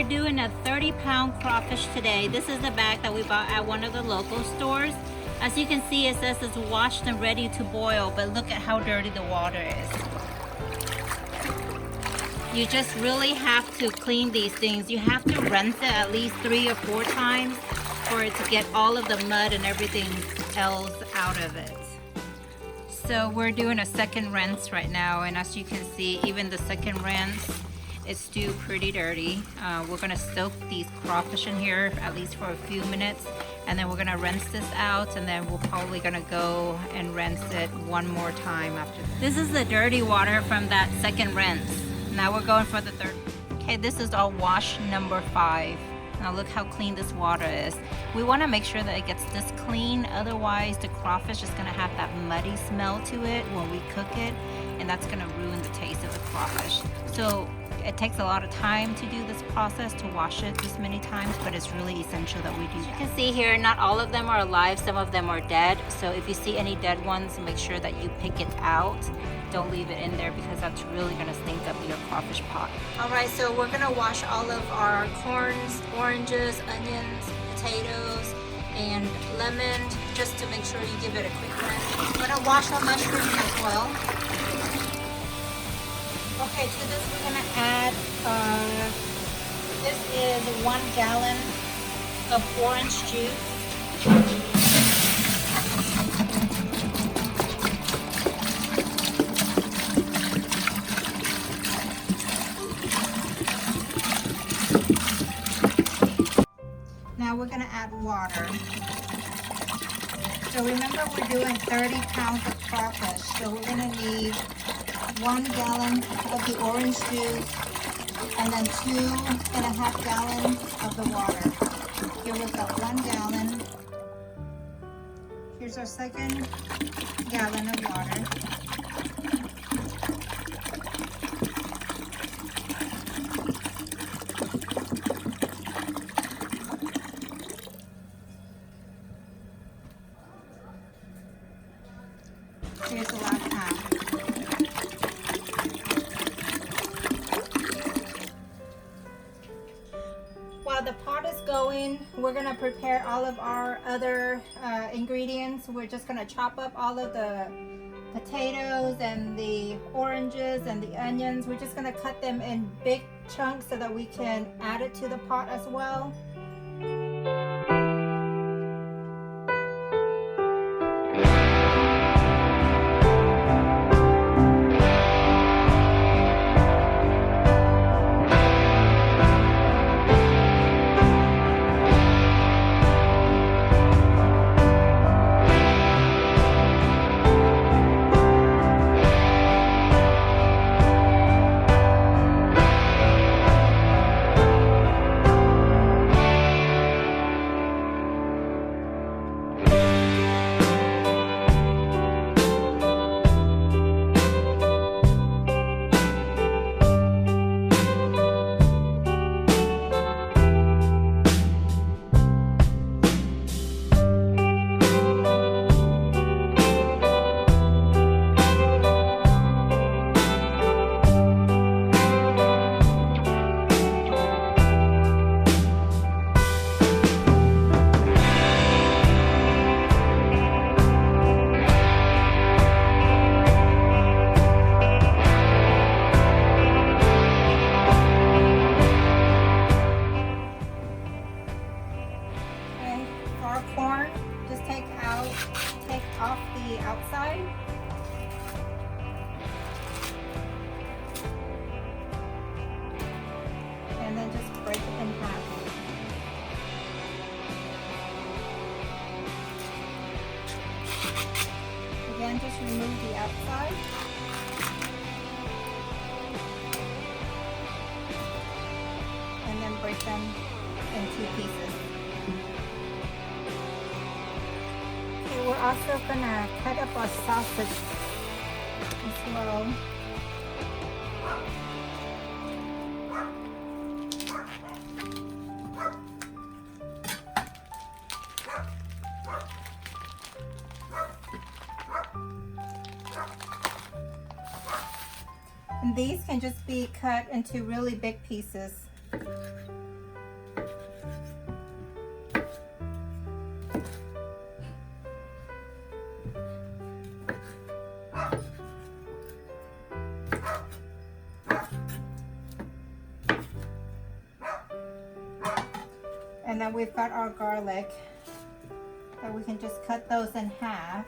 we're doing a 30-pound crawfish today. This is the bag that we bought at one of the local stores. As you can see, it says it's washed and ready to boil, but look at how dirty the water is. You just really have to clean these things. You have to rinse it at least 3 or 4 times for it to get all of the mud and everything else out of it. So we're doing a second rinse right now, and as you can see, even the second rinse is still pretty dirty. We're gonna soak these crawfish in here at least for a few minutes, and then we're gonna rinse this out, and then we're probably gonna go and rinse it one more time after. This is the dirty water from that second rinse. Now we're going for the third. Okay, this is our wash number 5. Now look how clean this water is. We want to make sure that it gets this clean, otherwise the crawfish is going to have that muddy smell to it when we cook it, and that's going to ruin the taste of the crawfish. So it takes a lot of time to do this process, to wash it this many times, but it's really essential that we do that. You can see here, not all of them are alive, some of them are dead. So if you see any dead ones, make sure that you pick it out. Don't leave it in there because that's really gonna stink up your crawfish pot. All right, so we're gonna wash all of our corns, oranges, onions, potatoes, and lemon, just to make sure you give it a quick rinse. We're gonna wash our mushrooms as well. Okay, to this we're gonna add, this is 1 gallon of orange juice. Now we're gonna add water. So remember, we're doing 30 pounds of crawfish, so we're gonna need 1 gallon of the orange juice and then 2.5 gallons of the water. Here we've got 1 gallon. Here's our second gallon of water. Here's the last half. While the pot is going, we're gonna prepare all of our other ingredients. We're just gonna chop up all of the potatoes and the oranges and the onions. We're just gonna cut them in big chunks so that we can add it to the pot as well. Corn, just take off the outside. And then just break it in half. Again, just remove the outside. And then break them in 2 pieces. We're also gonna cut up our sausage as well. And these can just be cut into really big pieces. then we've got our garlic. So we can just cut those in half.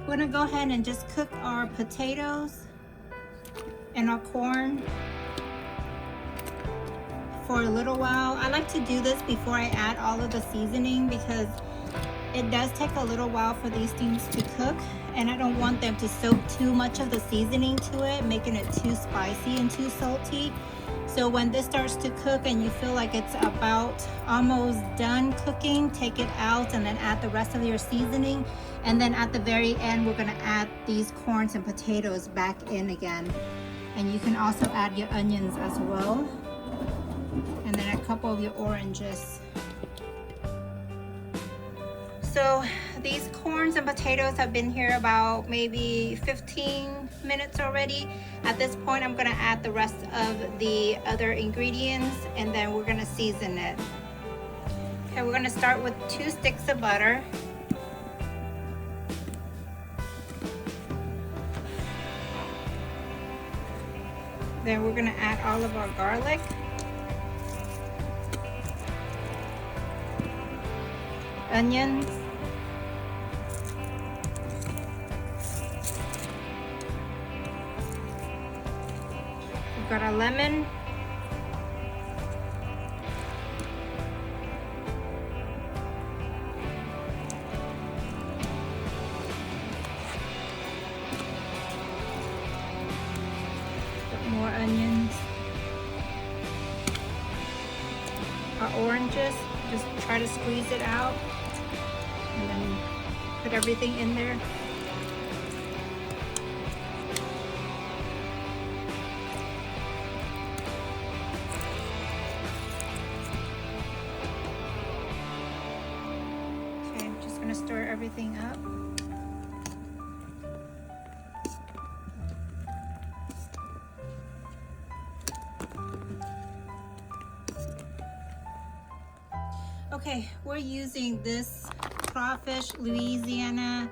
We're gonna go ahead and just cook our potatoes and our corn for a little while. I like to do this before I add all of the seasoning because it does take a little while for these things to cook, and I don't want them to soak too much of the seasoning to it, making it too spicy and too salty. So when this starts to cook and you feel like it's about almost done cooking, take it out and then add the rest of your seasoning. And then at the very end, we're gonna add these corns and potatoes back in again. And you can also add your onions as well. And then a couple of your oranges. So these corns and potatoes have been here about maybe 15 minutes already. At this point, I'm gonna add the rest of the other ingredients and then we're gonna season it. Okay, we're gonna start with 2 sticks of butter. Then we're gonna add all of our garlic. Onions. We've got our lemon. More onions. Our oranges, just try to squeeze it out and then put everything in there. Okay, I'm just gonna stir everything up. Okay, we're using this Crawfish Louisiana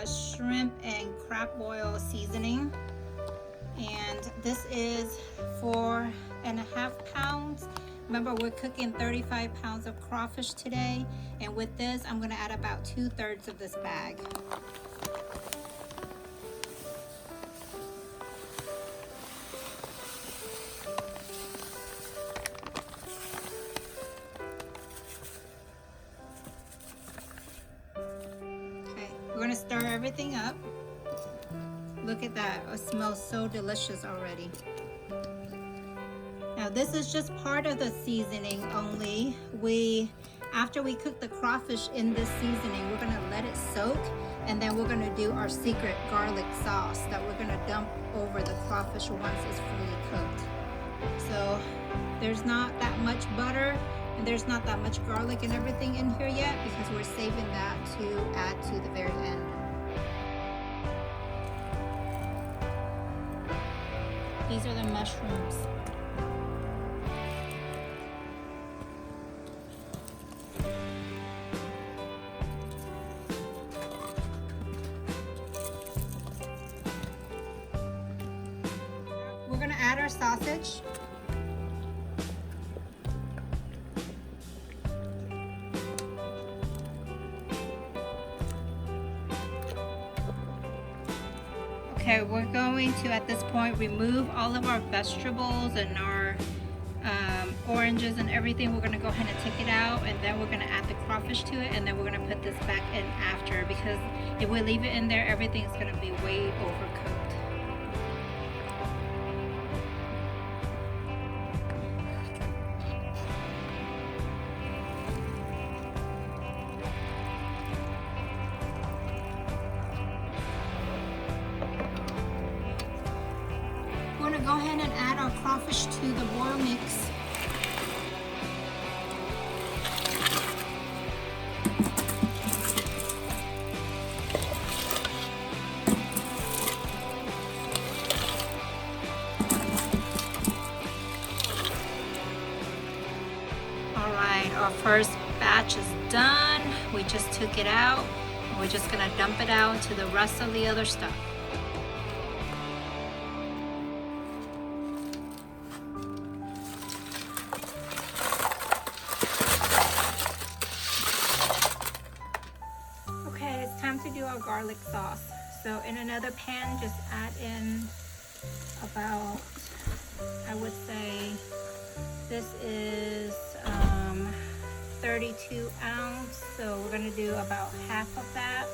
shrimp and crab oil seasoning, and this is 4.5 pounds. Remember, we're cooking 35 pounds of crawfish today, and with this I'm going to add about 2/3 of this bag. We're gonna stir everything up. Look at that, it smells so delicious already. Now this is just part of the seasoning only. After we cook the crawfish in this seasoning, we're gonna let it soak, and then we're gonna do our secret garlic sauce that we're gonna dump over the crawfish once it's fully cooked. So there's not that much butter, and there's not that much garlic and everything in here yet because we're saving that to add to the very end. These are the mushrooms. We're gonna add our sausage. Okay, we're going to, at this point, remove all of our vegetables and our oranges and everything. We're gonna go ahead and take it out, and then we're gonna add the crawfish to it, and then we're gonna put this back in after, because if we leave it in there, everything's gonna be way overcooked. We're gonna go ahead and add our crawfish to the boil mix. first batch is done. We just took it out. We're just gonna dump it out to the rest of the other stuff. Okay, it's time to do our garlic sauce. So in another pan, just add in about, I would say, this is 32 ounce, so we're gonna do about half of that.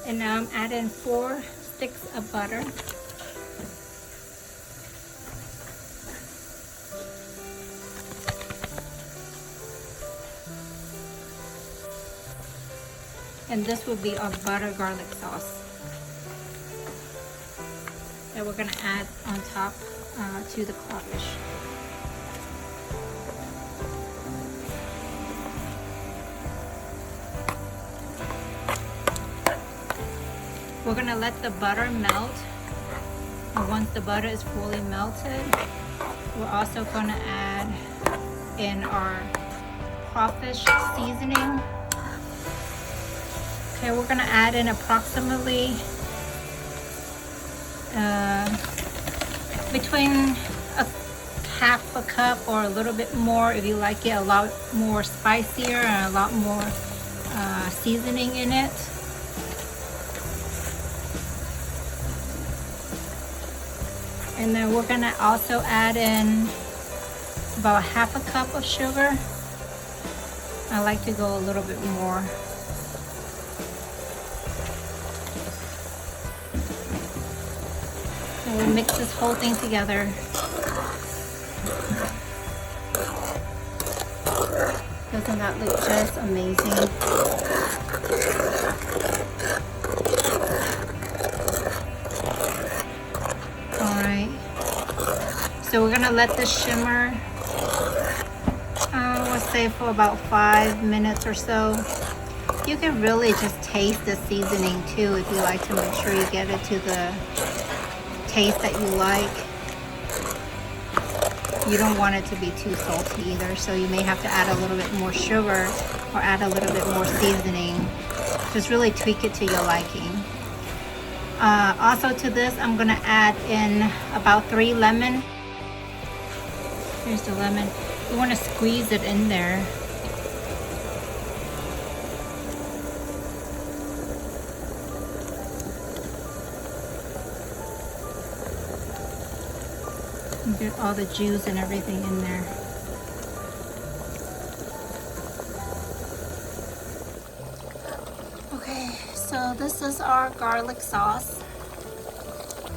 And now I'm adding 4 sticks of butter. And this will be our butter garlic sauce that we're gonna add on top to the crawfish. We're gonna let the butter melt. And once the butter is fully melted, we're also gonna add in our crawfish seasoning. Okay, we're gonna add in approximately between a half a cup or a little bit more if you like it a lot more spicier and a lot more seasoning in it. And then we're gonna also add in about half a cup of sugar. I like to go a little bit more. And we'll mix this whole thing together. Doesn't that look just amazing? Alright. So we're gonna let this shimmer, let's say for about 5 minutes or so. You can really just taste the seasoning too if you like to make sure you get it to the taste that you like. You don't want it to be too salty either, so you may have to add a little bit more sugar or add a little bit more seasoning. Just really tweak it to your liking. Also to this, I'm gonna add in about 3 lemon. Here's the lemon. You wanna squeeze it in there. And get all the juice and everything in there. Okay, so this is our garlic sauce.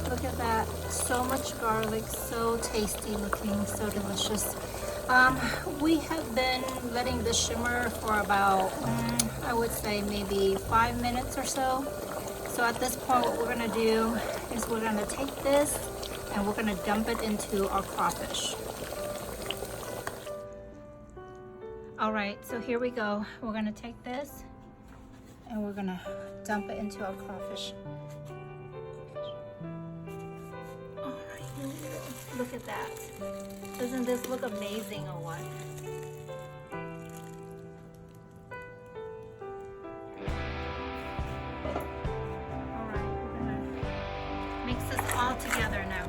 Look at that, so much garlic, so tasty looking, so delicious. We have been letting this shimmer for about, I would say maybe 5 minutes or so. So at this point, what we're gonna do is we're gonna take this and we're gonna dump it into our crawfish. All right, so here we go. We're gonna take this and we're gonna dump it into our crawfish. All right, here we go. Look at that. Doesn't this look amazing or what? All right, we're gonna mix this all together now.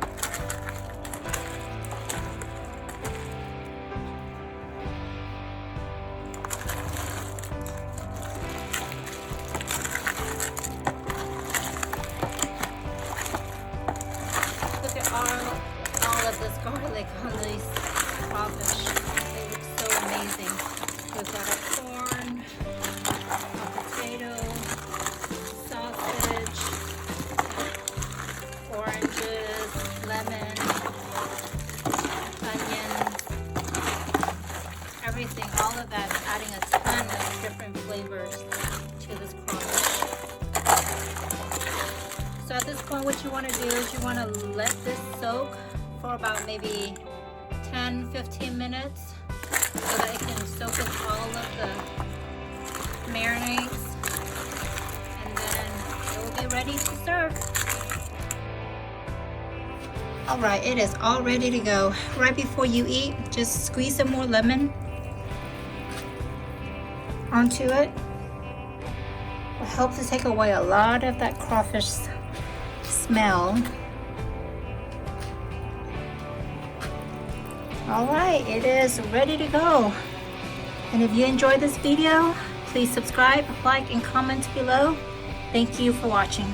All of this garlic on these crawfish. They look so amazing. We've got our corn, our potato, sausage, oranges, lemon, onions, everything. All of that is adding a ton of different flavors to this crawfish. So at this point, what you want to do is you want to let this soak for about maybe 10-15 minutes so that it can soak up all of marinates, and then it will be ready to serve. All right, it is all ready to go. Right before you eat, just squeeze some more lemon onto it. It will help to take away a lot of that crawfish smell. All right, it is ready to go. And if you enjoyed this video, please subscribe, like, and comment below. Thank you for watching.